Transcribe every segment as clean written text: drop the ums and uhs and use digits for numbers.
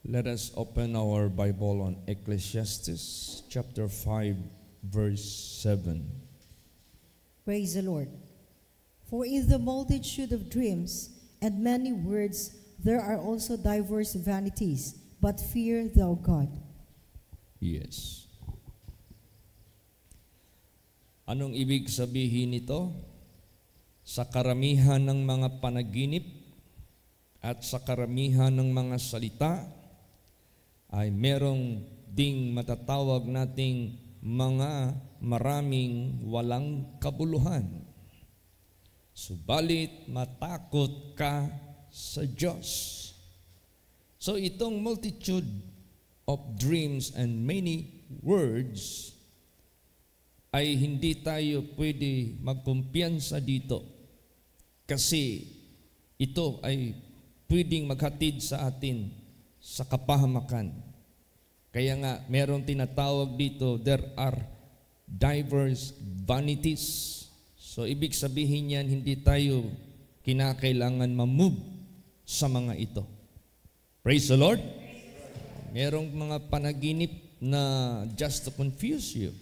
Let us open our Bible on Ecclesiastes chapter 5 verse 7. Praise the Lord. For in the multitude of dreams and many words there are also diverse vanities, but fear thou God. Yes. Anong ibig sabihin nito? Sa karamihan ng mga panaginip at sa karamihan ng mga salita ay merong ding matatawag nating mga maraming walang kabuluhan. Subalit matakot ka sa Diyos. So itong multitude of dreams and many words ay hindi tayo pwede magkumpiyansa dito kasi ito ay pwedeng maghatid sa atin sa kapahamakan. Kaya nga, merong tinatawag dito, there are diverse vanities. So, ibig sabihin yan, hindi tayo kinakailangan mamove sa mga ito. Praise the Lord! Merong mga panaginip na just to confuse you.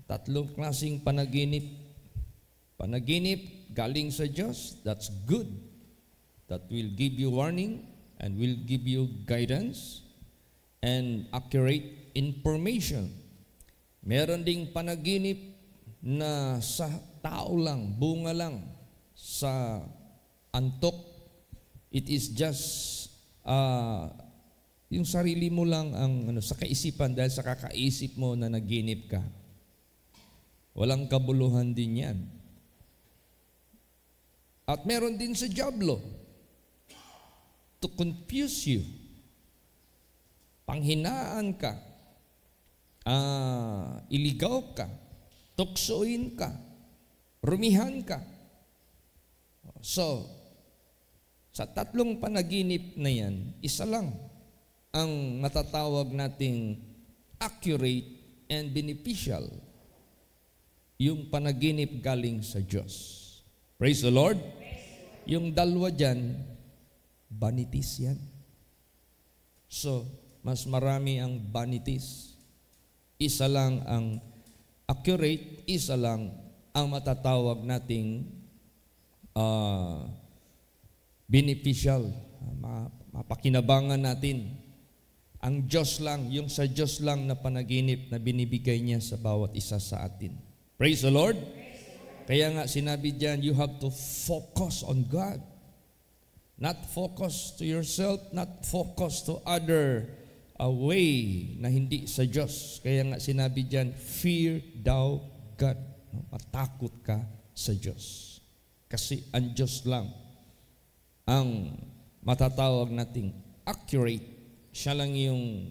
Tatlong klaseng panaginip. Panaginip galing sa Diyos, that's good. That will give you warning and will give you guidance and accurate information. Meron ding panaginip na sa tao lang, bunga lang, sa antok. It is just yung sarili mo lang ang sa kaisipan dahil sa kakaisip mo na naginip ka. Walang kabuluhan din yan. At meron din sa diablo to confuse you. Panghinaan ka, iligaw ka, tuksoin ka, rumihan ka. So, sa tatlong panaginip na yan, isa lang ang matatawag nating accurate and beneficial. Yung panaginip galing sa Diyos. Praise the Lord. Yung dalawa dyan, vanities yan. So, mas marami ang vanities. Isa lang ang accurate, isa lang ang matatawag nating beneficial. Mapakinabangan natin. Ang Diyos lang, yung sa Diyos lang na panaginip na binibigay niya sa bawat isa sa atin. Praise the Lord. Kaya nga sinabi diyan, you have to focus on God. Not focus to yourself, not focus to other way na hindi sa Diyos. Kaya nga sinabi diyan, fear thou God. Matakot ka sa Diyos. Kasi ang Diyos lang ang matatawag nating accurate. Siya lang yung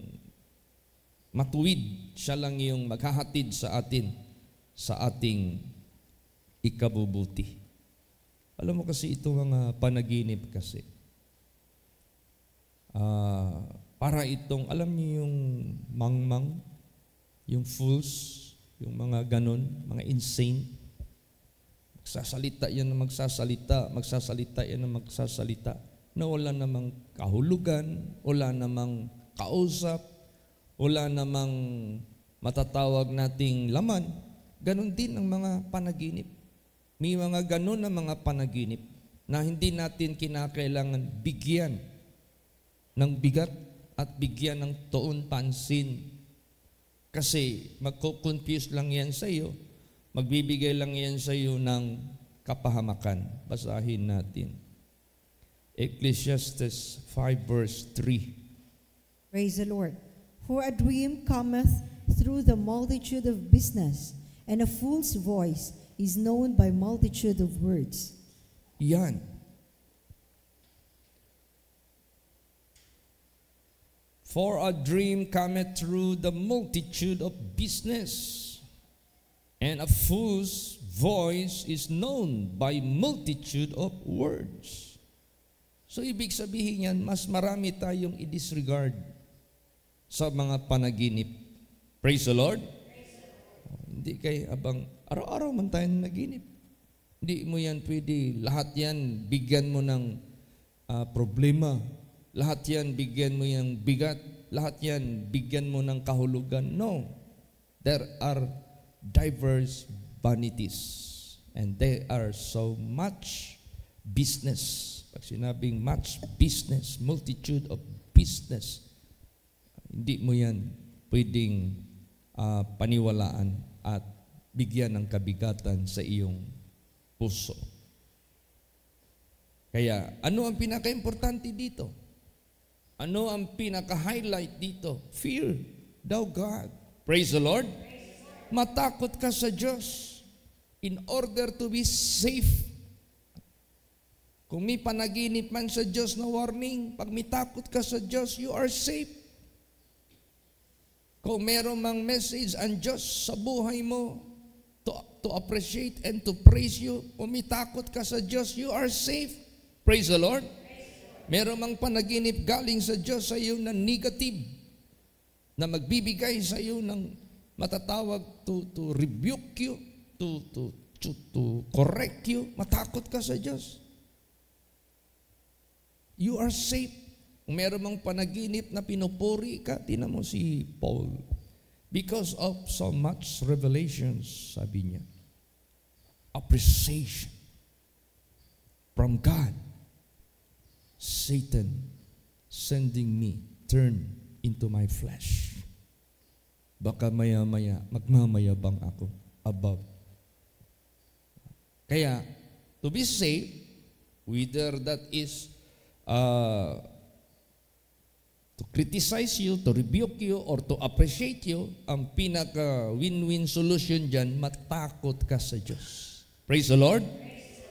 matuwid. Siya lang yung maghahatid sa atin sa ating ikabubuti. Alam mo kasi ito mga panaginip kasi. Para itong, alam niyo yung mangmang, yung fools, yung mga ganon, mga insane. Magsasalita yan na magsasalita yan na magsasalita, na wala namang kahulugan, wala namang kausap, wala namang matatawag nating laman. Ganon din ang mga panaginip. May mga ganon na mga panaginip na hindi natin kinakailangan bigyan ng bigat at bigyan ng tuon pansin. Kasi magko-confuse lang yan sa iyo, magbibigay lang yan sa iyo ng kapahamakan. Basahin natin. Ecclesiastes 5 verse 3. Praise the Lord. For a dream cometh through the multitude of business, and a fool's voice is known by multitude of words. Yan. For a dream cometh through the multitude of business, and a fool's voice is known by multitude of words. So ibig sabihin yan, mas marami tayong i-disregard sa mga panaginip. Praise the Lord. Hindi kay abang araw-araw man tayo naginip. Hindi mo yan pwede, lahat yan bigyan mo ng problema. Lahat yan, bigyan mo yung bigat. Lahat yan, bigyan mo ng kahulugan. No. There are diverse vanities. And they are so much business. Pag sinabing much business, multitude of business, hindi mo yan pwedeng paniwalaan at bigyan ng kabigatan sa iyong puso. Kaya, ano ang pinaka-importante dito? Ano ang pinaka-highlight dito? Fear thou God. Praise the Lord. Matakot ka sa Diyos in order to be safe. Kung may panaginip man sa Diyos na warning, pag mitakot ka sa Diyos, you are safe. Kung meron mang message ang Diyos sa buhay mo, to appreciate and to praise you, kung mitakot ka sa Diyos, you are safe. Praise the Lord. Meron mang panaginip galing sa Diyos sa iyo na negative, na magbibigay sa iyo ng matatawag to rebuke you, to correct you, matakot ka sa Diyos. You are safe. Kung meron mang panaginip na pinupuri ka, tingnan mo si Paul. Because of so much revelations, sabi niya, appreciation from God, Satan sending me turn into my flesh. Baka maya-maya magmamayabang ako above. Kaya, to be safe, whether that is to criticize you, to rebuke you, or to appreciate you, ang pinaka-win-win solution dyan, matakot ka sa Diyos. Praise the Lord.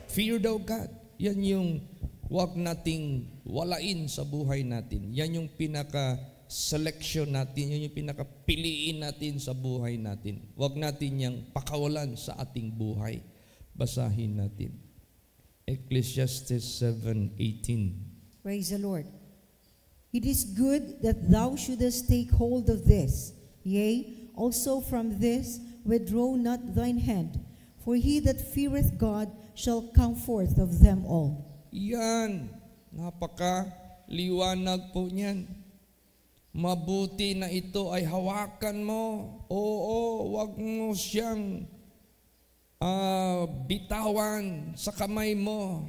Fear thou God. Yan yung huwag nating walain sa buhay natin. Yan yung pinaka-selection natin, yan yung pinaka-piliin natin sa buhay natin. Huwag natin yang pakawalan sa ating buhay. Basahin natin. Ecclesiastes 7:18. Praise the Lord. It is good that thou shouldest take hold of this. Yea, also from this withdraw not thine hand. For he that feareth God shall come forth of them all. Yan, napaka-liwanag po niyan. Mabuti na ito ay hawakan mo. Oo, wag mo siyang bitawan sa kamay mo.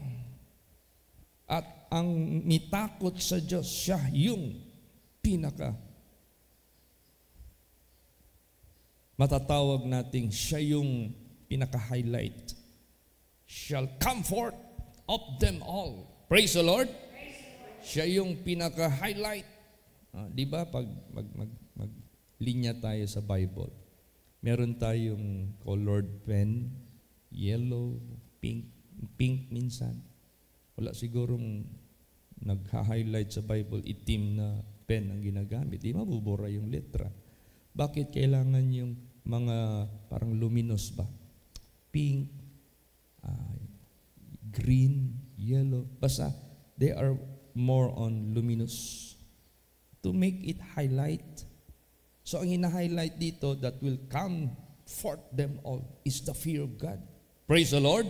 At ang mitakot sa Diyos, siya yung matatawag nating siya yung pinaka-highlight. Shall come forth of them all. Praise the Lord. Siya yung pinaka-highlight. Di ba pag maglinya tayo sa Bible, meron tayong colored pen, yellow, pink minsan. Wala sigurong nagha-highlight sa Bible, itim na pen ang ginagamit. Di mabubura yung letra. Bakit kailangan yung mga parang luminous ba? Pink, green, yellow. Basta, they are more on luminous to make it highlight. So, ang hina-highlight dito that will come forth them all is the fear of God. Praise the Lord.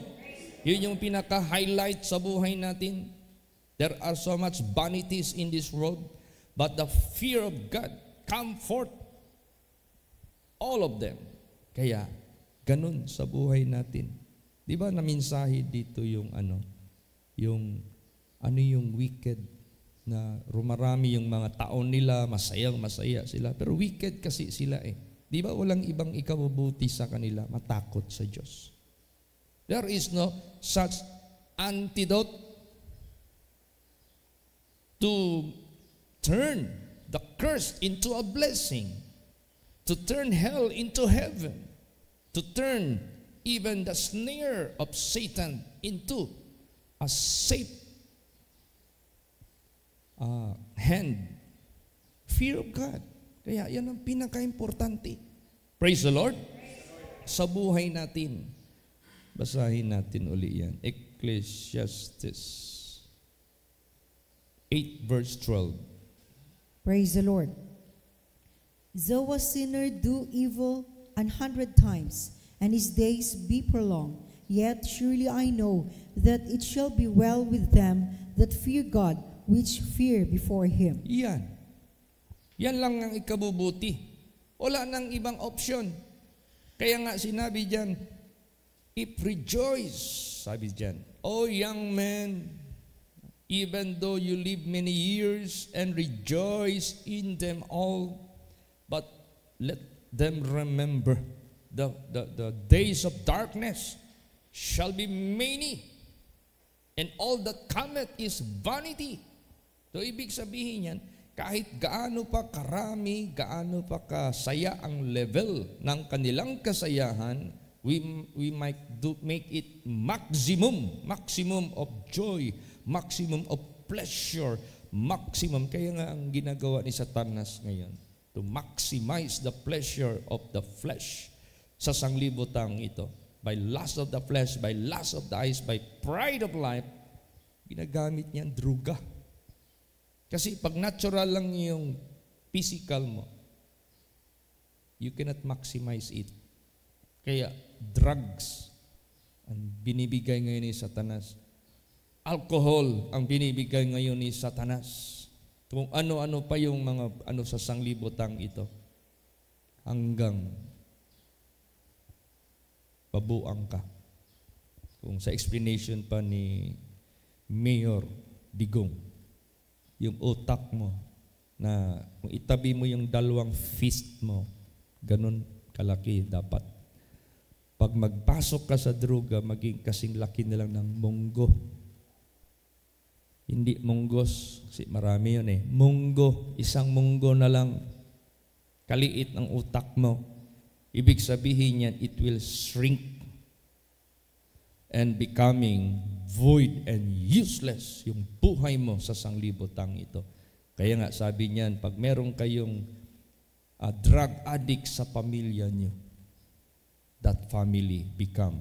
Yun yung pinaka-highlight sa buhay natin. There are so much vanities in this world, but the fear of God come forth. All of them. Kaya, ganun sa buhay natin. Di ba naminsahe dito yung yung wicked na rumarami yung mga taon nila, masayang-masaya sila. Pero wicked kasi sila eh. Di ba walang ibang ikabubuti sa kanila, matakot sa Diyos. There is no such antidote to turn the curse into a blessing, to turn hell into heaven, to turn even the snare of Satan into a safe hand. Fear of God. Kaya yan ang pinaka-importante. Praise the Lord. Sa buhay natin. Basahin natin uli yan. Ecclesiastes 8 verse 12. Praise the Lord. Though a sinner do evil 100 times, and his days be prolonged, yet surely I know that it shall be well with them that fear God, which fear before Him. Yan. Yan lang ang ikabubuti. Wala nang ibang option. Kaya nga sinabi dyan, if rejoice, sabi dyan, O young men, even though you live many years and rejoice in them all, but let them remember the days of darkness shall be many, and all that cometh is vanity. So ibig sabihin yan, kahit gaano pa karami, gaano pa kasaya ang level ng kanilang kasayahan, we might make it maximum of joy, maximum of pleasure, maximum. Kaya nga ang ginagawa ni Satanas ngayon, to maximize the pleasure of the flesh sa sanglibutang ito. By lust of the flesh, by lust of the eyes, by pride of life, ginagamit niyan druga. Kasi pag natural lang yung physical mo, you cannot maximize it. Kaya drugs ang binibigay ngayon ni Satanas. Alcohol ang binibigay ngayon ni Satanas. Kung ano-ano pa yung mga sa sanglibutang ito. Hanggang pabuang ka. Kung sa explanation pa ni Mayor Digong, yung utak mo, na kung itabi mo yung dalawang fist mo, ganun kalaki dapat. Pag magpasok ka sa droga, maging kasing laki na lang ng munggo. Hindi munggos, kasi marami yun eh. Munggo, isang munggo na lang, kaliit ng utak mo. Ibig sabihin yan, it will shrink and becoming void and useless yung buhay mo sa sanglibutang ito. Kaya nga sabi niyan, pag meron kayong drug addict sa pamilya niyo, that family become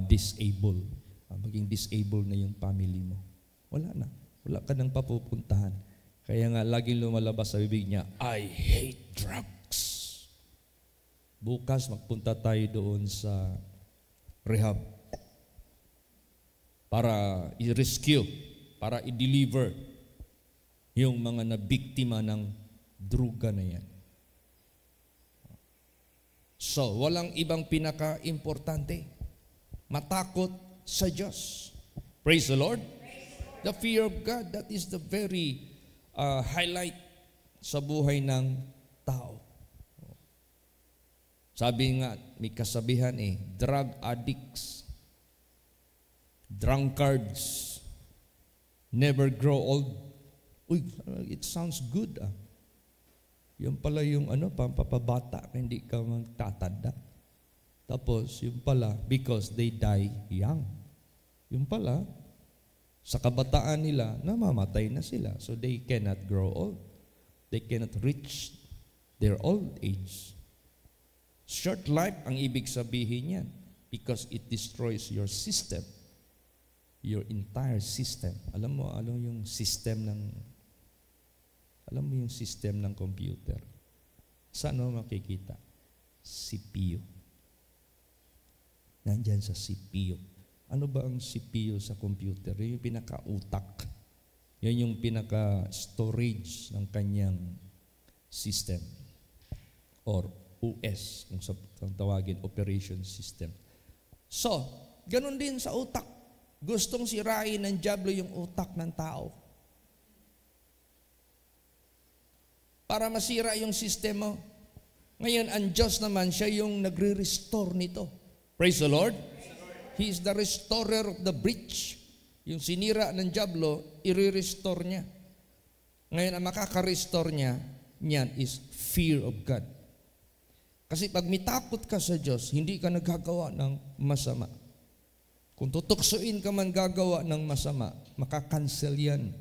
disabled. Maging disabled na yung family mo. Wala na. Wala ka nang papupuntahan. Kaya nga laging lumalabas sa bibig niya, I hate drugs. Bukas magpunta tayo doon sa rehab para i-rescue, para i-deliver yung mga nabiktima ng druga na yan. So, walang ibang pinaka-importante. Matakot sa Diyos. Praise the Lord. The fear of God, that is the very highlight sa buhay ng tao. Sabi nga, may kasabihan drug addicts, drunkards, never grow old. Uy, it sounds good Yung pala yung pampapabata, hindi ka magtatanda. Tapos, yung pala, because they die young. Yung pala, sa kabataan nila, namamatay na sila. So they cannot grow old. They cannot reach their old age. Short life ang ibig sabihin yan because it destroys your system. Your entire system. Alam mo yung system ng computer. Saan mo makikita? CPU. Nandyan sa CPU. Ano ba ang CPU sa computer? Yung pinaka-utak. Yan yung pinaka-storage ng kanyang system. Or OS, kung tawagin, operation system. So, ganun din sa utak. Gustong sirain ng dyablo yung utak ng tao. Para masira yung system mo. Ngayon, ang Diyos naman, siya yung nagre-restore nito. Praise the Lord. He is the restorer of the breach. Yung sinira ng dyablo, i-restore niya. Ngayon, ang makaka-restore niyan is fear of God. Kasi pag mitakot ka sa Diyos, hindi ka nagagawa ng masama. Kung tutuksuin ka man gagawa ng masama, makakancel yan.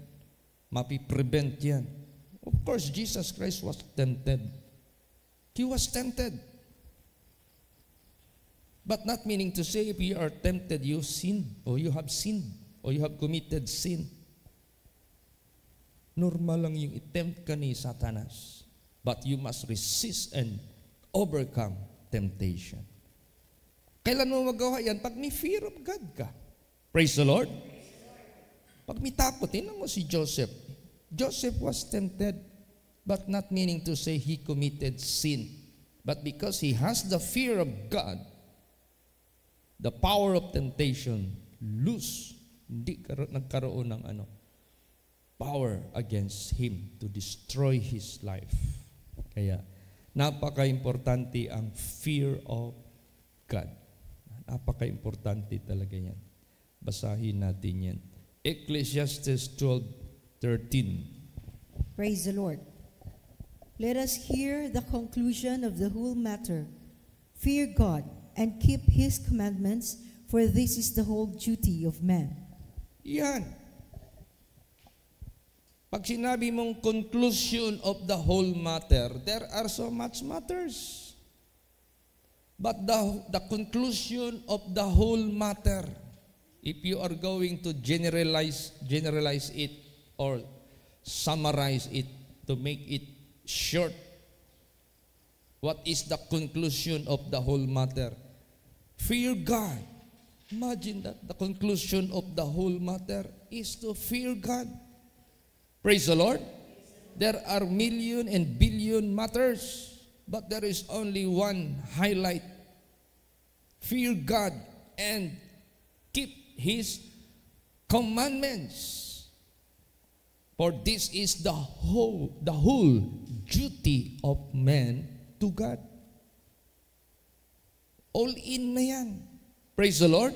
Mapiprevent yan. Of course, Jesus Christ was tempted. He was tempted. But not meaning to say if you are tempted, you sin, or you have sinned, or you have committed sin. Normal lang yung i-tempt ka ni Satanas. But you must resist and overcome temptation. Kailan mo magawa yan? Pag may fear of God ka. Praise the Lord. Pag may takot, tingnan mo si Joseph. Joseph was tempted, but not meaning to say he committed sin. But because he has the fear of God, the power of temptation, lose. Hindi nagkaroon ng power against him to destroy his life. Kaya, napaka-importante ang fear of God. Napaka-importante talaga yan. Basahin natin yan. Ecclesiastes 12:13. Praise the Lord. Let us hear the conclusion of the whole matter. Fear God and keep His commandments, for this is the whole duty of man. Yan. Pag sinabi mong conclusion of the whole matter, there are so much matters. But the conclusion of the whole matter, if you are going to generalize it or summarize it to make it short, what is the conclusion of the whole matter? Fear God. Imagine that the conclusion of the whole matter is to fear God. Praise the Lord. There are million and billion matters, but there is only one highlight. Fear God and keep His commandments. For this is the whole duty of man to God. All in na yan. Praise the Lord.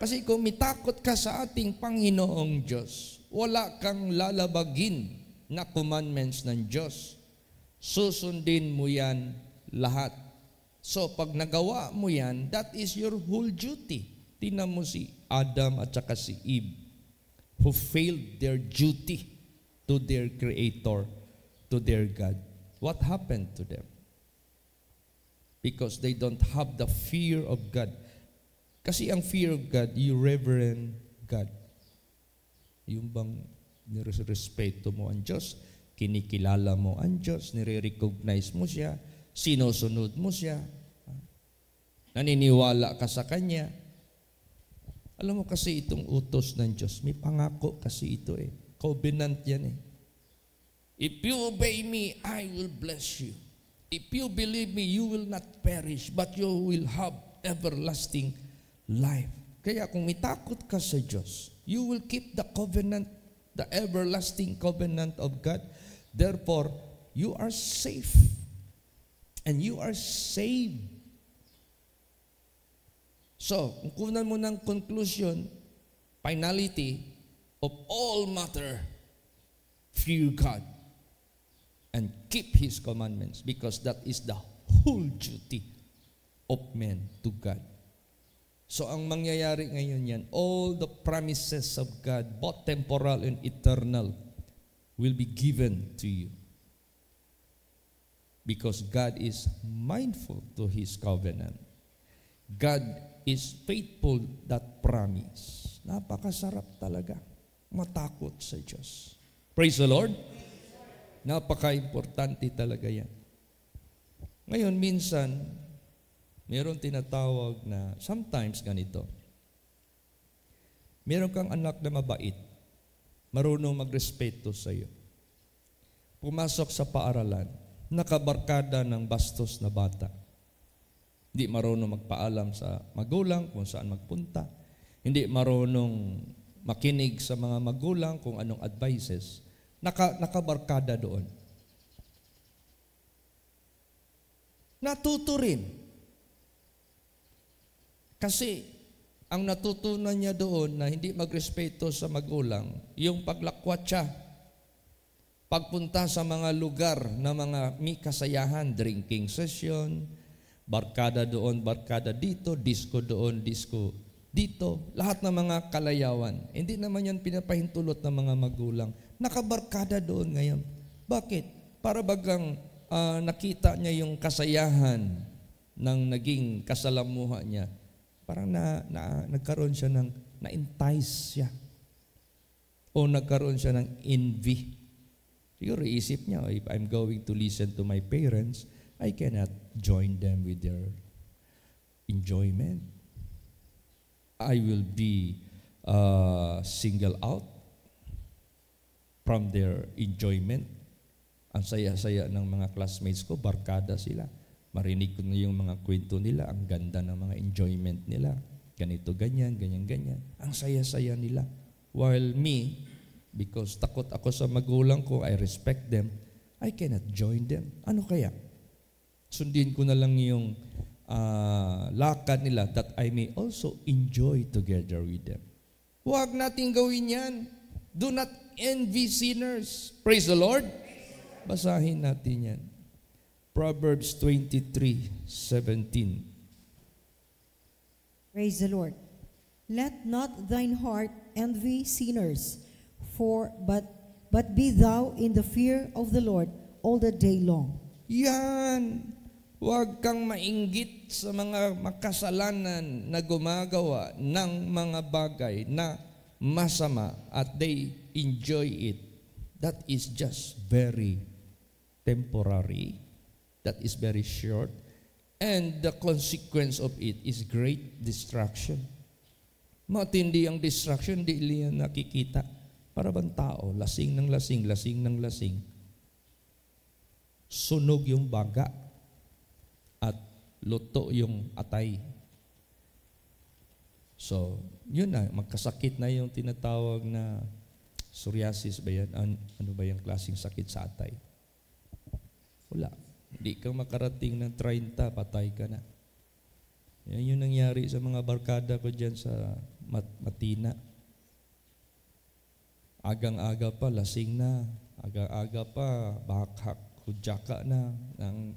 Kasi kung mitakot ka sa ating Panginoong Diyos, wala kang lalabagin na commandments ng Diyos. Susundin mo yan lahat. So pag nagawa mo yan, that is your whole duty. Tingnan mo si Adam at saka si Eve, who failed their duty to their Creator, to their God. What happened to them? Because they don't have the fear of God. Kasi ang fear of God, you reverend God. Yung bang nirespeto mo ang Diyos, kinikilala mo ang Diyos, nire-recognize mo siya, sinusunod mo siya, naniniwala ka sa Kanya. Alam mo kasi itong utos ng Diyos, may pangako kasi ito eh. Covenant yan eh. If you obey me, I will bless you. If you believe me, you will not perish, but you will have everlasting life. Kaya kung may takot ka sa Diyos, you will keep the covenant, the everlasting covenant of God. Therefore, you are safe. And you are saved. So, kung kunan mo ng conclusion, finality of all matter, fear God and keep His commandments, because that is the whole duty of men to God. So, ang mangyayari ngayon yan, all the promises of God, both temporal and eternal, will be given to you. Because God is mindful to His covenant. God is faithful that promise. Napakasarap talaga matakot sa Diyos. Praise the Lord. Napaka-importante talaga yan. Ngayon, minsan, mayroong tinatawag na, sometimes ganito, meron kang anak na mabait, marunong magrespeto sa iyo. Pumasok sa paaralan, nakabarkada ng bastos na bata. Hindi marunong magpaalam sa magulang kung saan magpunta. Hindi marunong makinig sa mga magulang kung anong advices. Nakabarkada doon. Natuto rin. Kasi ang natutunan niya doon na hindi magrespeto sa magulang, yung paglakwat siya, pagpunta sa mga lugar na mga may kasayahan, drinking session, barkada doon, barkada dito, disco doon, disco dito, lahat ng mga kalayawan. Hindi naman yan pinapahintulot ng mga magulang. Nakabarkada doon ngayon. Bakit? Para bagang nakita niya yung kasayahan ng naging kasalamuha niya. Parang nagkaroon siya ng, na-entice siya. O nagkaroon siya ng envy. Siguro isip niya, if I'm going to listen to my parents, I cannot join them with their enjoyment. I will be singled out. from their enjoyment. Ang saya-saya ng mga classmates ko, barkada sila. Marinig ko na yung mga kwento nila, ang ganda ng mga enjoyment nila. Ganito, ganyan, ganyan, ganyan. Ang saya-saya nila. While me, because takot ako sa magulang ko, I respect them, I cannot join them. Ano kaya? Sundin ko na lang yung lakad nila that I may also enjoy together with them. Huwag nating gawin yan. Do not envy sinners. Praise the Lord. Basahin natin yan. Proverbs 23:17. Praise the Lord. Let not thine heart envy sinners, but be thou in the fear of the Lord all the day long. Yan. Huwag kang mainggit sa mga makasalanan na gumagawa ng mga bagay na masama at they enjoy it. That is just very temporary. That is very short. And the consequence of it is great distraction. Matindi ang distraction, di liyan nakikita. Para bang tao, lasing ng lasing, lasing ng lasing. Sunog yung baga at luto yung atay. So, yun na, magkasakit na yung tinatawag na psoriasis ba yan? Ano ba yung klaseng sakit sa atay? Wala. Hindi ka makarating ng 30, patay ka na. Yan yung nangyari sa mga barkada ko dyan sa Matina. Agang-aga pa, lasing na. Agang-aga pa, bakhak, hudyaka na.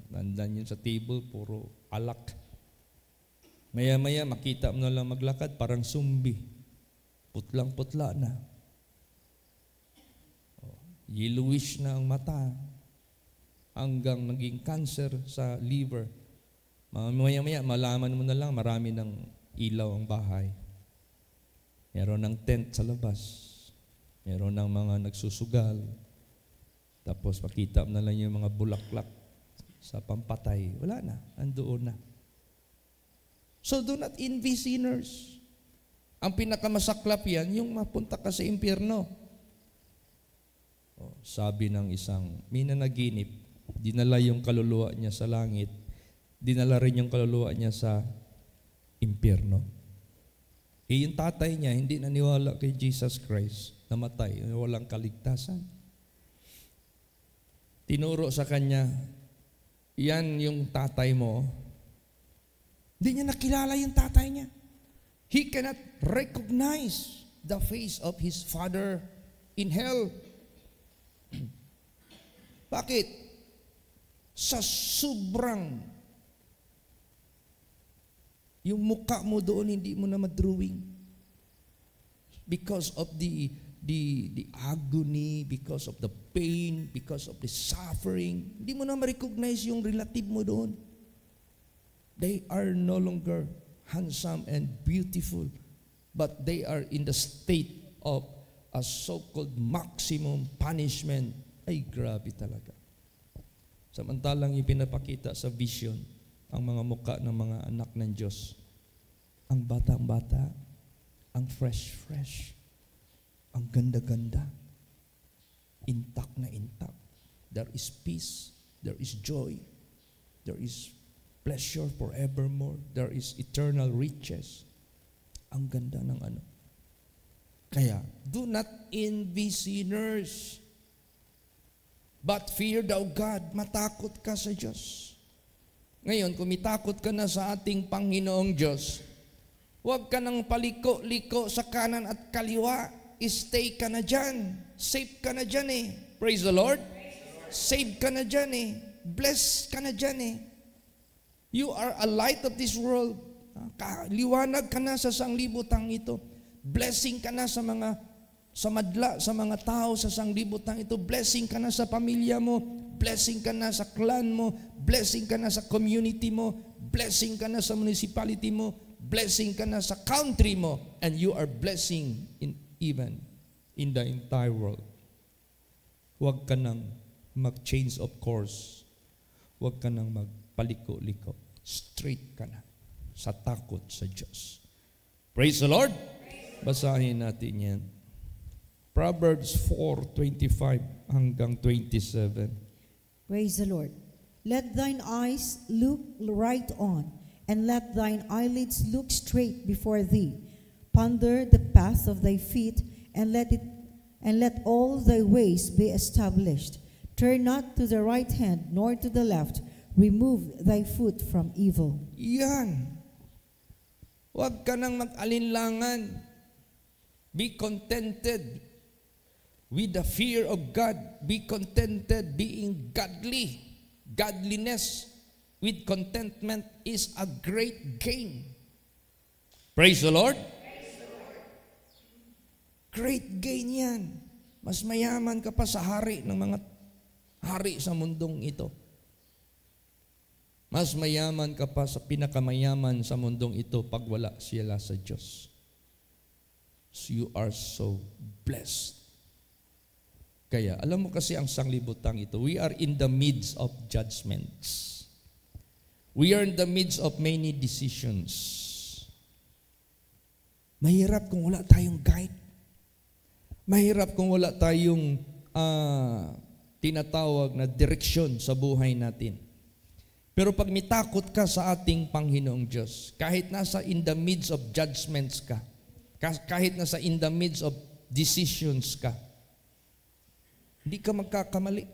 Nandan yun sa table, puro alak. Maya-maya, makita mo na lang maglakad, parang sumbi. Putlang-putla na. Yellowish na ang mata. Hanggang naging cancer sa liver. Maya-maya, malaman mo na lang, marami ng ilaw ang bahay. Meron ng tent sa labas. Meron ng mga nagsusugal. Tapos makita mo na lang yung mga bulaklak sa pampatay. Wala na, andoon na. So do not envy sinners. Ang pinakamasaklap yan, yung mapunta ka sa impyerno. Sabi ng isang minanaginip, dinala yung kaluluwa niya sa langit, dinala rin yung kaluluwa niya sa impyerno. Yung tatay niya, hindi naniwala kay Jesus Christ, namatay, walang kaligtasan. Tinuro sa kanya, yan yung tatay mo. Hindi niya nakilala yung tatay niya. He cannot recognize the face of his father in hell. Bakit? Sa sobrang yung mukha mo doon hindi mo na madrawing. Because of the agony, because of the pain, because of the suffering, hindi mo na ma-recognize yung relative mo doon. They are no longer handsome and beautiful, but they are in the state of a so-called maximum punishment. Ay, grabe talaga. Samantalang ipinapakita sa vision ang mga mukha ng mga anak ng Diyos. Ang bata-bata, ang fresh-fresh, ang ganda-ganda, intact na intact. There is peace, there is joy, there is pleasure forevermore, there is eternal riches. Ang ganda ng ano. Kaya, do not envy sinners, but fear thou God. Matakot ka sa Diyos. Ngayon, kung mitakot ka na sa ating Panginoong Diyos, huwag ka nang paliko-liko sa kanan at kaliwa. Stay ka na dyan. Safe ka na dyan eh. Praise the Lord. Save ka na dyan eh. Blessed ka na dyan eh. You are a light of this world. Liwanag ka na sa sanglibutang ito. Blessing ka na sa madla, sa mga tao sa sanglibutang ito. Blessing ka na sa pamilya mo. Blessing ka na sa clan mo. Blessing ka na sa community mo. Blessing ka na sa municipality mo. Blessing ka na sa country mo. And you are blessing even in the entire world. Huwag ka nang mag-change of course. Huwag ka nang magpaliko-liko. Straight ka na sa takot sa Diyos. Praise the Lord! Basahin natin yan. Proverbs 4:25 hanggang 27. Praise the Lord. Let thine eyes look right on, and let thine eyelids look straight before thee. Ponder the path of thy feet, and let all thy ways be established. Turn not to the right hand, nor to the left. Remove thy foot from evil. Yan. Huwag ka nang mag-alinlangan. Be contented with the fear of God. Be contented being godly. Godliness with contentment is a great gain. Praise the Lord. Great gain yan. Mas mayaman ka pa sa hari ng mga hari sa mundong ito. Mas mayaman ka pa sa pinakamayaman sa mundong ito pag wala sila sa Diyos. So you are so blessed. Kaya, alam mo kasi ang sanglibutang ito, we are in the midst of judgments. We are in the midst of many decisions. Mahirap kung wala tayong guide. Mahirap kung wala tayong tinatawag na direksyon sa buhay natin. Pero pag may takot ka sa ating Panginoong Diyos, kahit nasa in the midst of judgments ka, kahit nasa in the midst of decisions ka, hindi ka magkakamali.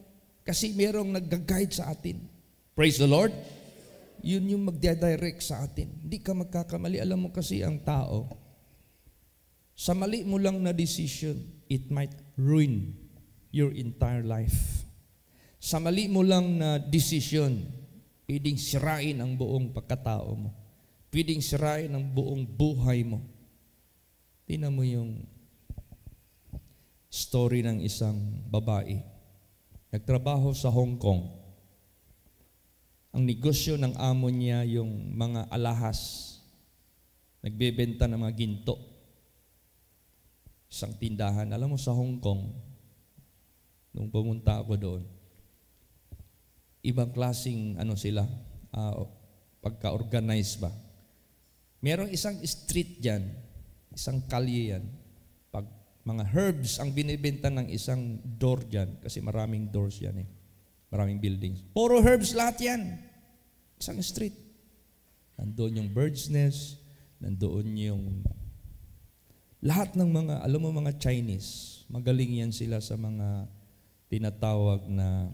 Kasi merong nag-guide sa atin. Praise the Lord. Yun yung magdidirect sa atin. Hindi ka magkakamali. Alam mo kasi ang tao, sa mali mo lang na decision, it might ruin your entire life. Sa mali mo lang na decision, pwedeng sirain ang buong pagkatao mo. Pwedeng sirain ang buong buhay mo. Tingnan mo yung story ng isang babae. Nagtrabaho sa Hong Kong. Ang negosyo ng amo niya yung mga alahas. Nagbebenta ng mga ginto. Isang tindahan. Alam mo sa Hong Kong, nung pumunta ako doon, ibang klaseng sila, pagka-organize ba. Merong isang street dyan, isang kalye yan. Pag mga herbs ang binibenta ng isang door dyan, kasi maraming doors yan maraming buildings. Puro herbs lahat yan. Isang street. Nandoon yung bird's nest, nandoon yung lahat ng mga, alam mo mga Chinese, magaling yan sila sa mga tinatawag na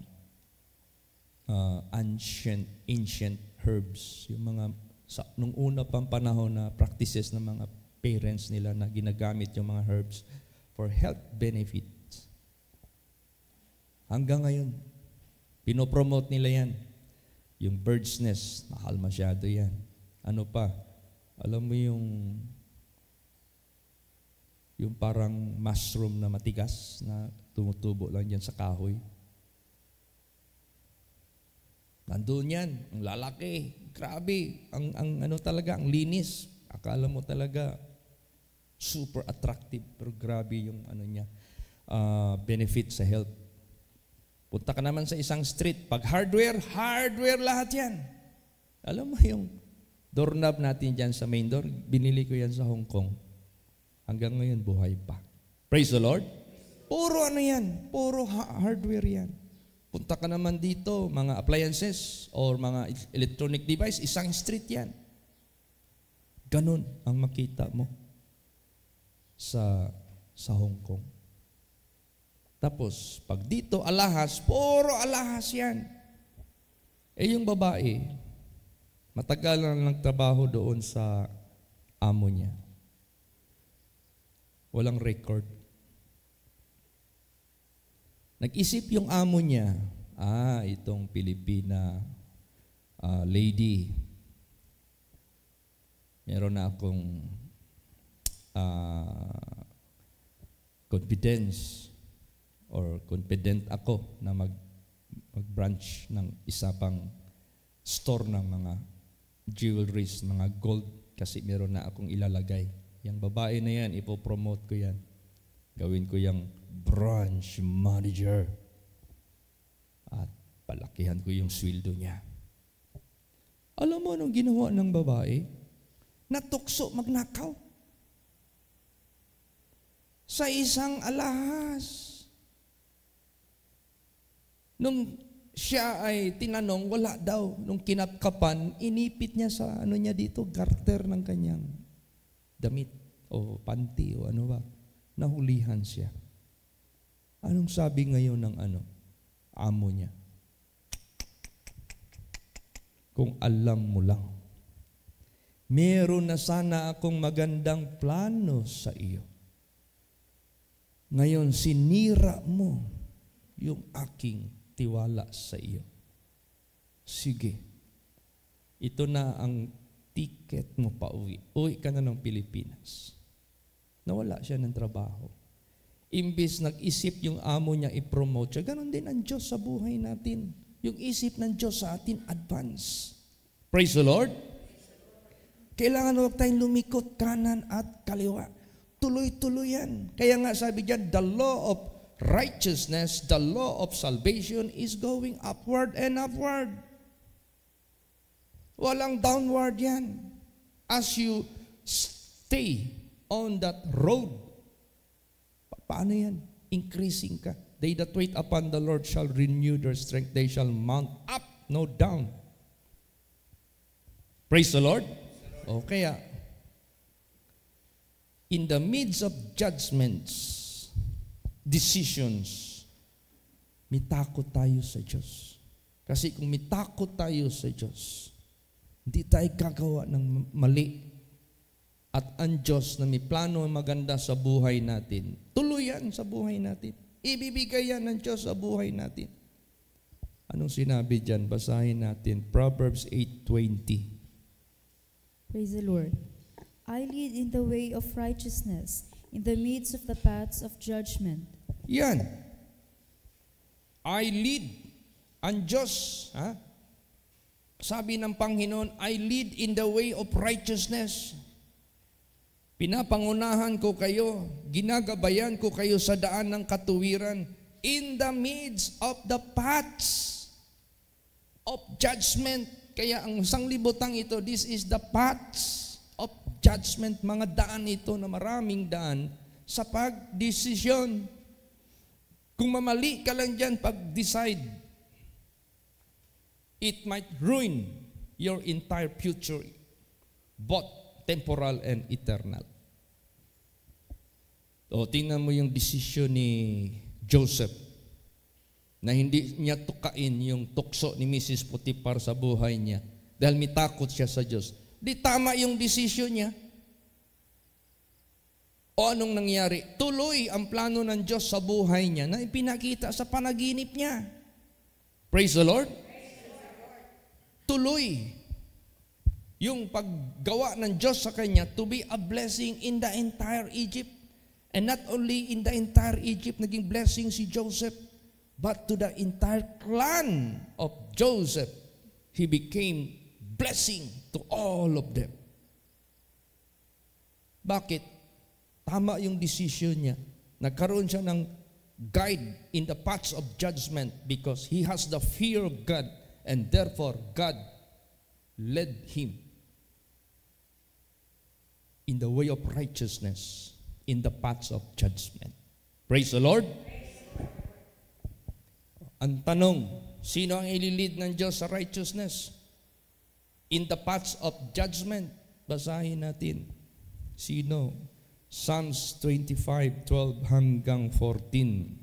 ancient herbs. Yung mga, nung una pang panahon na practices ng mga parents nila na ginagamit yung mga herbs for health benefits. Hanggang ngayon, pinopromote nila yan. Yung bird's nest, mahal masyado yan. Ano pa? Alam mo yung parang mushroom na matigas na tumutubo lang dyan sa kahoy. Nandun yan, ang lalaki, grabe, ang talaga, ang linis. Akala mo talaga super attractive, pero grabe yung benefit sa health. Punta ka naman sa isang street, pag hardware lahat yan. Alam mo yung doorknob natin dyan sa main door, binili ko yan sa Hong Kong. Hanggang ngayon, buhay pa. Praise the Lord. Puro yan, puro hardware yan. Punta ka naman dito, mga appliances or mga electronic device, isang street yan. Ganun ang makita mo sa Hong Kong. Tapos, pag dito, alahas, puro alahas yan. Yung babae, matagal na nagtrabaho doon sa amo niya. Walang record. Nag-isip yung amo niya, itong Pilipina lady, meron na akong confidence or confident ako na mag-branch ng isa pang store ng mga jewelries, mga gold, kasi meron na akong ilalagay. Yung babae na yan, ipopromote ko yan. Gawin ko yung branch manager. At palakihan ko yung sweldo niya. Alam mo anong ginawa ng babae? Natukso, magnakaw. sa isang alahas. Nung siya ay tinanong, wala daw. Nung kinapkapan, inipit niya sa garter ng kanyang damit o panty o ano ba. Nahulihan siya. Anong sabi ngayon ng amo niya? Kung alam mo lang, meron na sana akong magandang plano sa iyo. Ngayon, sinira mo yung aking tiwala sa iyo. Sige, ito na ang ticket mo pa uwi. Uwi ka na ng Pilipinas. Nawala siya ng trabaho. Imbis nag-isip yung amo niya i-promote siya, ganon din ang Diyos sa buhay natin. Yung isip ng Diyos sa atin, advance. Praise the Lord. Kailangan huwag tayong lumikot kanan at kaliwa. Tuloy-tuloy yan. Kaya nga sabi diyan, the law of righteousness, the law of salvation is going upward and upward. Walang downward yan. As you stay on that road, paano yan? Increasing ka. They that wait upon the Lord shall renew their strength. They shall mount up, no down. Praise the Lord. O kaya, in the midst of judgments, decisions, may takot tayo sa Diyos. Kasi kung may takot tayo sa Diyos, hindi tayo gagawa ng mali. At ang Diyos na may plano maganda sa buhay natin, tuloy yan sa buhay natin. Ibibigay yan ng Diyos sa buhay natin. Anong sinabi dyan? Basahin natin. Proverbs 8:20. Praise the Lord. I lead in the way of righteousness, in the midst of the paths of judgment. Yan. I lead. Ang Diyos, sabi ng Panginoon, I lead in the way of righteousness. Pinapangunahan ko kayo, ginagabayan ko kayo sa daan ng katuwiran in the midst of the paths of judgment. Kaya ang sanglibutang ito, this is the paths of judgment, mga daan ito na maraming daan sa pagdesisyon. Kung mamali ka lang dyan pag-decide, it might ruin your entire future, both temporal and eternal. O, tingnan mo yung desisyon ni Joseph na hindi niya tukain yung tukso ni Mrs. Potiphar sa buhay niya dahil may takot siya sa Diyos. Di tama yung desisyon niya. O anong nangyari? Tuloy ang plano ng Diyos sa buhay niya na ipinakita sa panaginip niya. Praise the Lord. Tuloy yung paggawa ng Diyos sa kanya to be a blessing in the entire Egypt. And not only in the entire Egypt, naging blessing si Joseph, but to the entire clan of Joseph, he became blessing to all of them. Bakit? Tama yung decision niya. Nagkaroon siya ng guide in the paths of judgment because he has the fear of God and therefore God led him in the way of righteousness, in the paths of judgment. Praise the Lord. Ang tanong, sino ang ililid ng Diyos sa righteousness? In the paths of judgment. Basahin natin. Sino? Psalms 25:12 hanggang 14.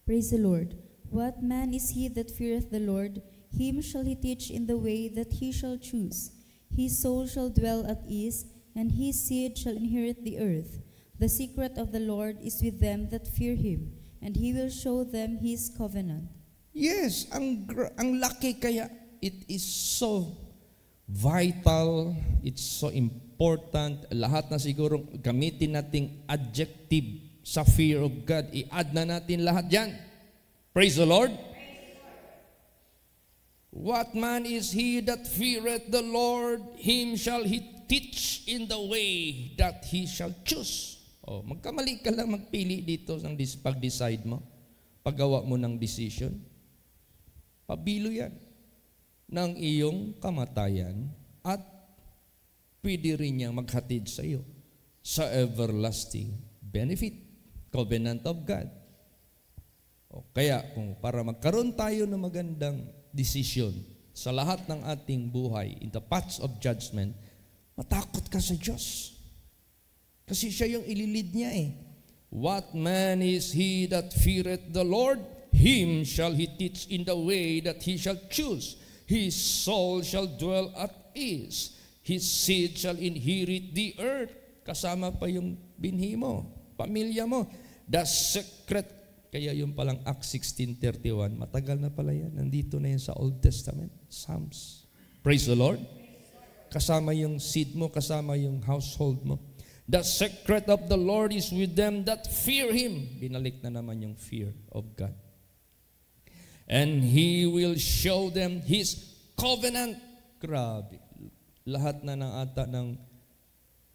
Praise the Lord. What man is he that feareth the Lord? Him shall he teach in the way that he shall choose. His soul shall dwell at ease, and his seed shall inherit the earth. The secret of the Lord is with them that fear him, and he will show them his covenant. Yes, ang laki kaya it is so vital, it's so important. Lahat na siguro gamitin nating adjective sa fear of God. I-add na natin lahat yan. Praise the Lord. What man is he that feareth the Lord? Him shall he teach in the way that he shall choose. Oh, magkamali ka lang magpili dito ng pag-decide mo. Paggawa mo ng decision. Pabilo yan ng iyong kamatayan at pwede rin niyang maghatid sa iyo sa everlasting benefit. Covenant of God. O kaya kung para magkaroon tayo ng magandang decision sa lahat ng ating buhay in the paths of judgment, matakot ka sa Diyos. Kasi siya yung ililid niya eh. What man is he that feareth the Lord? Him shall he teach in the way that he shall choose. His soul shall dwell at ease. His seed shall inherit the earth. Kasama pa yung binhi mo, pamilya mo. The secret, kaya yung palang Acts 16:31, matagal na pala yan. Nandito na yan sa Old Testament, Psalms. Praise the Lord. Kasama yung seed mo, kasama yung household mo. The secret of the Lord is with them that fear Him. Binalik na naman yung fear of God. And He will show them His covenant. Grabe. Lahat na ng ata ng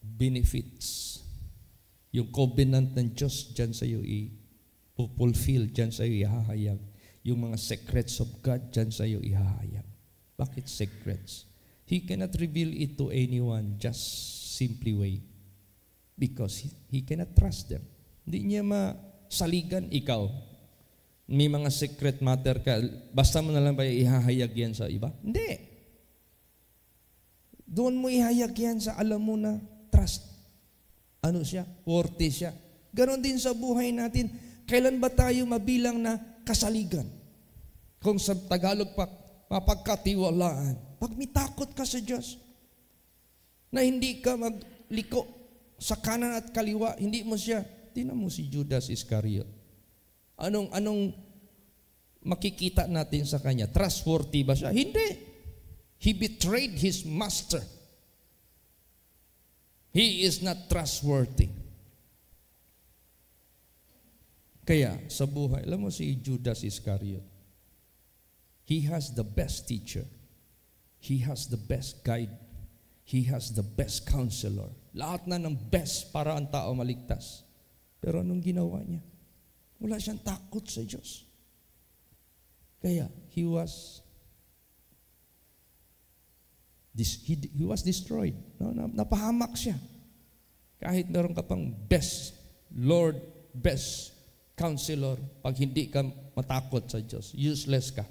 benefits. Yung covenant ng Diyos dyan sa iyo i-fulfill, dyan sa iyo ihahayag. Yung mga secrets of God dyan sa iyo ihahayag. Bakit secrets? He cannot reveal it to anyone just simply way. Because he cannot trust them. Hindi niya masaligan ikaw. May mga secret matter ka, basta mo na lang ba ihahayag yan sa iba? Hindi. Doon mo ihayag yan sa alam mo na trust. Ano siya? Worthy siya. Ganon din sa buhay natin. Kailan ba tayo mabilang na kasaligan? Kung sa Tagalog pa, mapagkatiwalaan. Pag may takot ka sa Diyos, na hindi ka magliko sa kanan at kaliwa, hindi mo siya. Tingnan mo si Judas Iscariot. Anong makikita natin sa kanya? Trustworthy ba siya? Hindi. He betrayed his master. He is not trustworthy. Kaya sa buhay, alam mo si Judas Iscariot, he has the best teacher. He has the best guide. He has the best counselor. Lahat na ng best para ang tao maligtas. Pero anong ginawa niya? Wala siyang takot sa Diyos. Kaya, he was destroyed. No? Napahamak siya. Kahit meron ka pang best Lord, best counselor, pag hindi ka matakot sa Diyos, useless ka.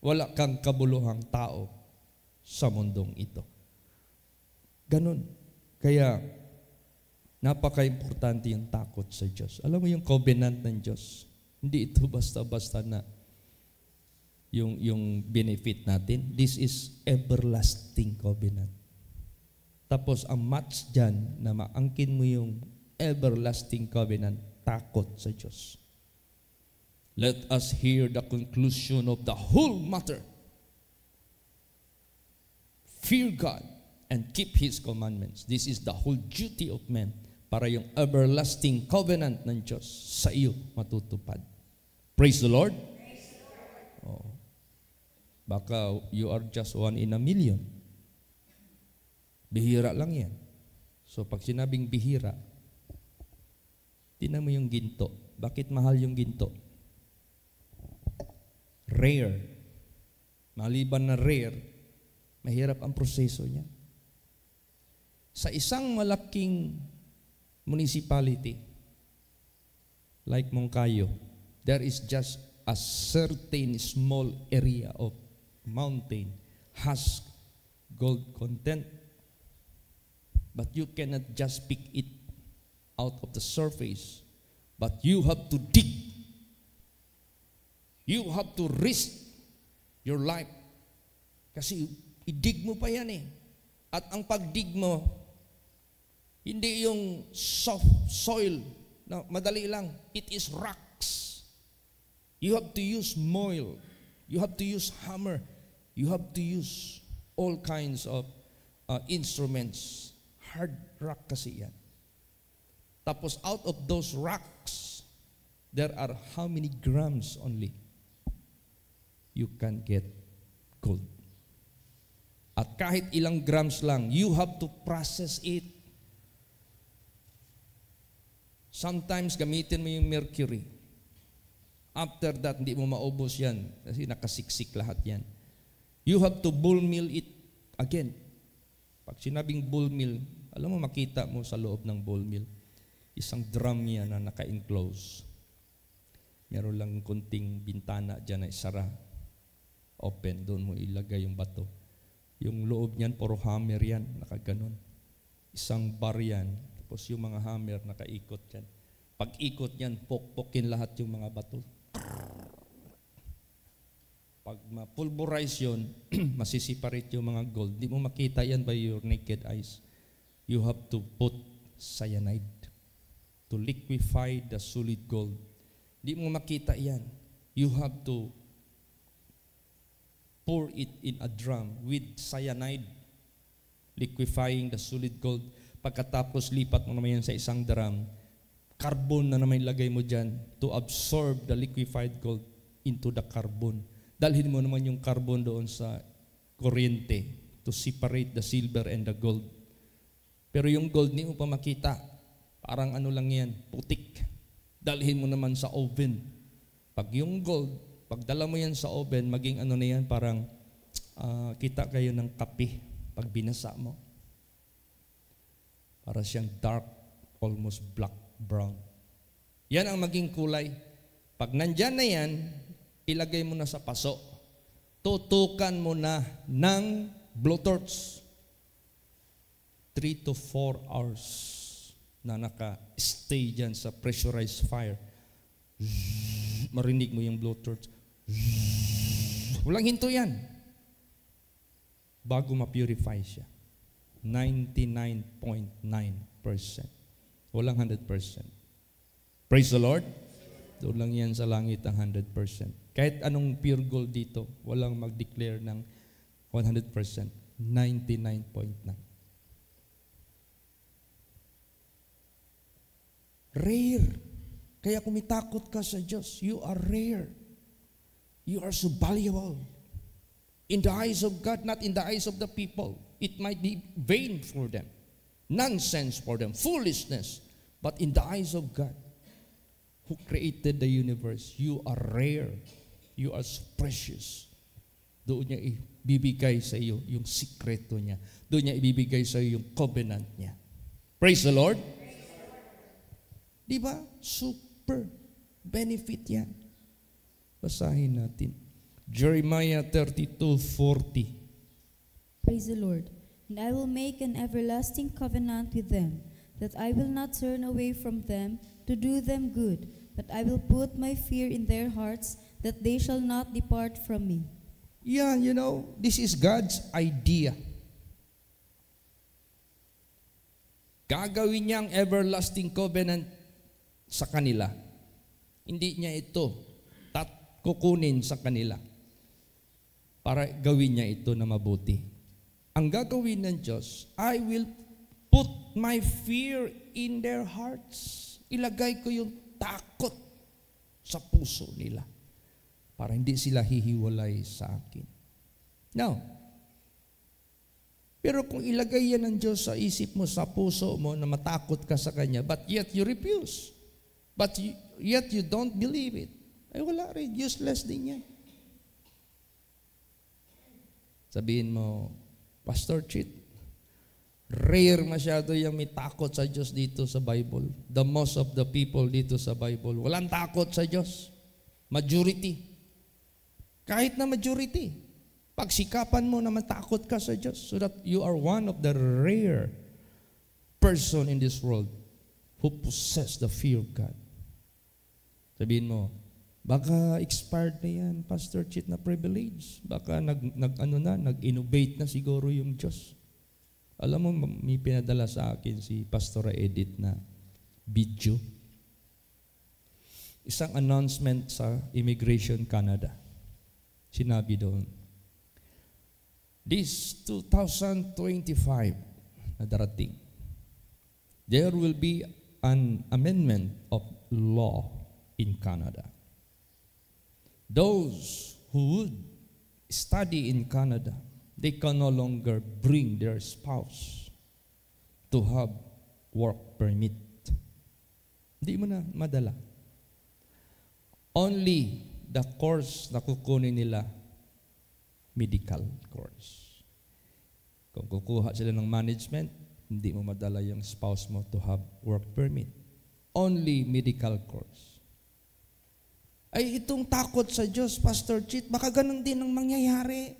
Wala kang kabuluhang tao sa mundong ito. Ganun. Kaya, napaka-importante yung takot sa Diyos. Alam mo yung covenant ng Diyos, hindi ito basta-basta na yung benefit natin. This is everlasting covenant. Tapos, ang match dyan, na maangkin mo yung everlasting covenant, takot sa Diyos. Let us hear the conclusion of the whole matter. Fear God and keep His commandments. This is the whole duty of man para yung everlasting covenant ng Diyos sa iyo matutupad. Praise the Lord. Praise the Lord. Oh. Baka you are just 1 in a million. Bihira lang yan. So pag sinabing bihira, tingnan mo yung ginto. Bakit mahal yung ginto? Rare. Maliban na rare, mahirap ang proseso niya. Sa isang malaking municipality, like Moncayo, there is just a certain small area of mountain has gold content, but you cannot just pick it out of the surface, but you have to dig. You have to risk your life. Kasi i-dig mo pa yan eh. At ang pagdig mo, hindi yung soft soil, no, madali lang. It is rocks. You have to use moil. You have to use hammer. You have to use all kinds of instruments. Hard rock kasi yan. Tapos out of those rocks, there are how many grams only you can get gold. At kahit ilang grams lang, you have to process it. Sometimes gamitin mo yung mercury. After that, hindi mo maubos yan kasi nakasiksik lahat yan. You have to bull mill it again. Pag sinabing bull mill, alam mo makita mo sa loob ng bull mill. Isang drum yan na naka-enclose. Meron lang kunting bintana dyan na isara. Open, doon mo ilagay yung bato. Yung loob niyan, puro hammer yan, nakaganon. Isang bar yan, tapos yung mga hammer nakaikot yan. Pag ikot yan, pokpokin lahat yung mga bato. Pag ma-pulverize yun, masisiparate yung mga gold. Di mo makita yan by your naked eyes. You have to put cyanide to liquefy the solid gold. Di mo makita yan. You have to pour it in a drum with cyanide, liquefying the solid gold. Pagkatapos lipat mo naman yan sa isang drum, carbon na naman ilagay mo dyan to absorb the liquefied gold into the carbon. Dalhin mo naman yung carbon doon sa kuryente to separate the silver and the gold. Pero yung gold, hindi mo pa makita. Parang ano lang yan, putik. Dalhin mo naman sa oven. Pag yung gold, pagdala mo yan sa oven, maging ano na yan, parang kita kayo ng kape pag binasa mo. Para siyang dark, almost black, brown. Yan ang maging kulay. Pag nandyan na yan, ilagay mo na sa paso. Tutukan mo na ng blowtorch. 3 to 4 hours na naka-stay dyan sa pressurized fire. Marinig mo yung blowtorch. Walang hinto yan. Bago ma-purify siya. 99.9%. Walang 100%. Praise the Lord. Doon lang yan sa langit ang 100%. Kahit anong pure gold dito, walang mag-declare ng 100%. 99.9. Rare. Kaya kumitakot ka sa Diyos. You are rare. You are so valuable. In the eyes of God, not in the eyes of the people. It might be vain for them. Nonsense for them. Foolishness. But in the eyes of God, who created the universe, you are rare. You are so precious. Doon niya ibibigay sa iyo yung sikreto niya. Doon niya ibibigay sa iyo yung covenant niya. Praise the Lord. Di ba? Super benefit yan. Basahin natin. Jeremiah 32:40. Praise the Lord. And I will make an everlasting covenant with them, that I will not turn away from them to do them good, but I will put my fear in their hearts, that they shall not depart from me. Yeah, you know, this is God's idea. Gagawin niyang everlasting covenant sa kanila. Hindi niya ito kukunin sa kanila para gawin niya ito na mabuti. Ang gagawin ng Diyos, I will put my fear in their hearts. Ilagay ko yung takot sa puso nila para hindi sila hihiwalay sa akin. Now, pero kung ilagay yan ng Diyos sa isip mo, sa puso mo, na matakot ka sa Kanya, but yet you refuse, yet you don't believe it, ay wala rin, useless din yan. Sabihin mo, Pastor Chit, rare masyado yung may takot sa Diyos dito sa Bible. The most of the people dito sa Bible, walang takot sa Diyos. Majority. Kahit na majority, pagsikapan mo na matakot ka sa Diyos so that you are one of the rare person in this world who possess the fear of God. Sabihin mo, baka expired na yan, Pastor Chit, na privilege. Baka nag-innovate na siguro yung Diyos. Alam mo, may pinadala sa akin si Pastora Edith na video. Isang announcement sa Immigration Canada. Sinabi doon, this 2025 na darating, there will be an amendment of law in Canada. Those who would study in Canada, they can no longer bring their spouse to have work permit. Hindi mo na madala. Only the course na kukunin nila, medical course. Kung kukuha sila ng management, hindi mo madala yung spouse mo to have work permit. only medical course. Ay itong takot sa Diyos, Pastor Chit, baka ganun din ang mangyayari.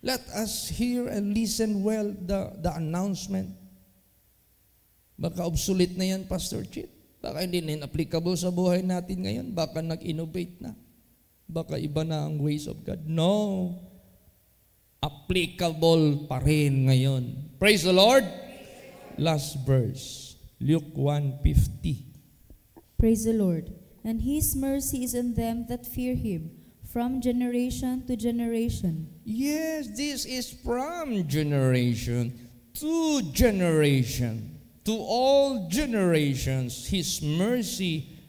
Let us hear and listen well the announcement. Baka obsolete na yan, Pastor Chit. Baka hindi na applicable sa buhay natin ngayon. Baka nag-innovate na. Baka iba na ang ways of God. No. Applicable pa rin ngayon. Praise the Lord. Last verse. Luke 1:50. Praise the Lord. And His mercy is on them that fear Him, from generation to generation. Yes, this is from generation to generation. To all generations, His mercy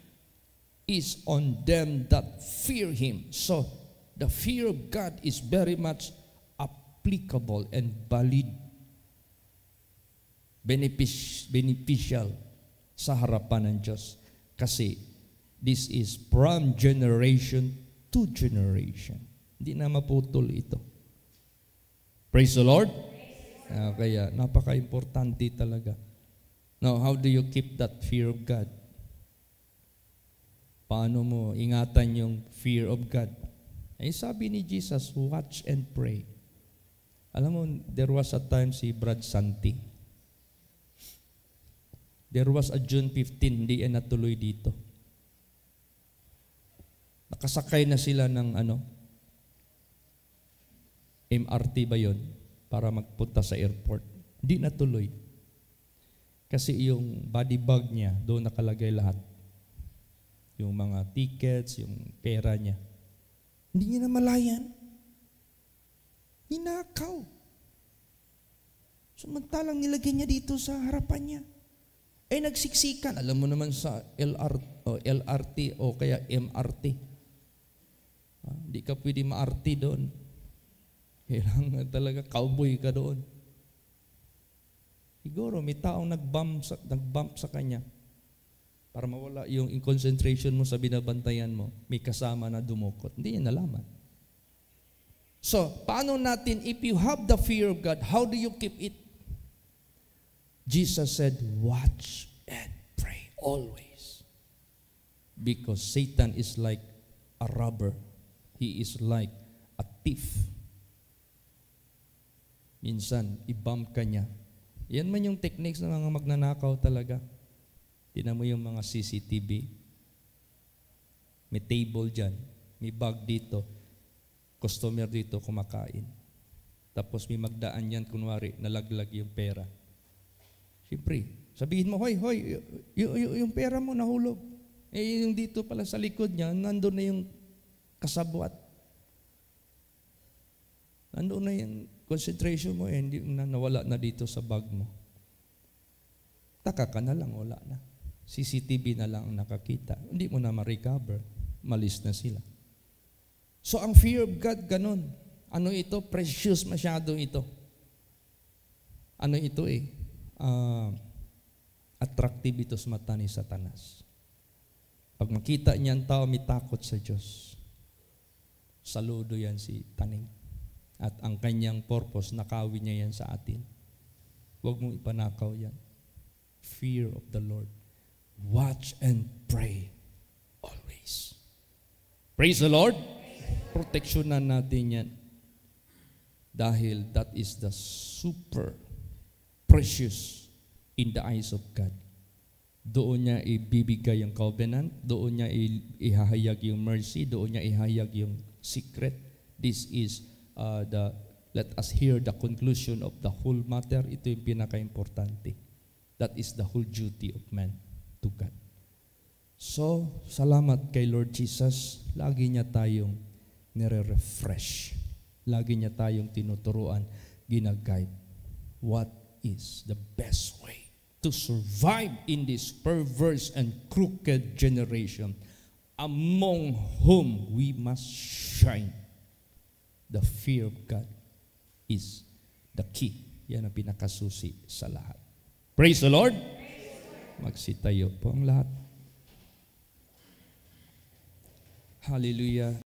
is on them that fear Him. So, the fear of God is very much applicable and valid, beneficial sa harapan ng Diyos. Kasi, this is from generation to generation. Hindi na maputol ito. Praise the Lord. Kaya, napaka-importante talaga. Now, how do you keep that fear of God? Paano mo ingatan yung fear of God? Ay sabi ni Jesus, watch and pray. Alam mo, there was a time si Brad Santi. There was a June 15, hindi yan natuloy dito. Nakasakay na sila ng MRT ba yun? Para magpunta sa airport. Hindi natuloy. Kasi yung body bag niya, doon nakalagay lahat. Yung mga tickets, yung pera niya. Hindi niya namalayan. Ninakaw. Samantalang nilagay niya dito sa harapan niya. Ay nagsiksikan. Alam mo naman sa LRT o kaya MRT. Hindi ka pwede ma-RT doon. Kailangan talaga cowboy ka doon. Siguro may taong nag-bump sa kanya para mawala yung concentration mo sa binabantayan mo. May kasama na dumukot. Hindi niya nalaman. So, paano natin, if you have the fear of God, how do you keep it? Jesus said, watch and pray always. Because Satan is like a robber. He is like a thief. Minsan, i-bump ka niya. Yan man yung techniques ng mga magnanakaw talaga. Tingnan mo yung mga CCTV. May table dyan. May bag dito. Customer dito kumakain. Tapos may magdaan yan, kunwari, nalaglag yung pera. Siyempre, sabihin mo, hoy, yung pera mo nahulog. Yung dito pala sa likod niya, nandun na yung kasabwat. Nandun na yung concentration mo, hindi na nawala na dito sa bag mo. Taka ka na lang, wala na. CCTV na lang ang nakakita. Hindi mo na ma-recover. Malis na sila. So, ang fear of God, ganun. Ano ito? Precious masyado ito. Ano ito attractive ito sa mata ni Satanas. Pag makita niya ang tao, may takot sa Diyos. Saludo yan si Taning. At ang kanyang purpose, nakawin niya yan sa atin. Huwag mong ipanakaw yan. Fear of the Lord. Watch and pray always. Praise the Lord. Proteksyonan natin yan. Dahil that is the super precious in the eyes of God. Doon niya ibibigay yung covenant, doon niya ihahayag yung mercy, doon niya ihahayag yung secret. This is let us hear the conclusion of the whole matter. Ito yung pinaka-importante. That is the whole duty of man to God. So, salamat kay Lord Jesus. Lagi niya tayong nire-refresh. Lagi niya tayong tinuturuan, ginaguide. What is the best way to survive in this perverse and crooked generation, among whom we must shine? The fear of God is the key. Yan ang pinakasusi sa lahat. Praise the Lord. Magsitayo po ang lahat. Hallelujah.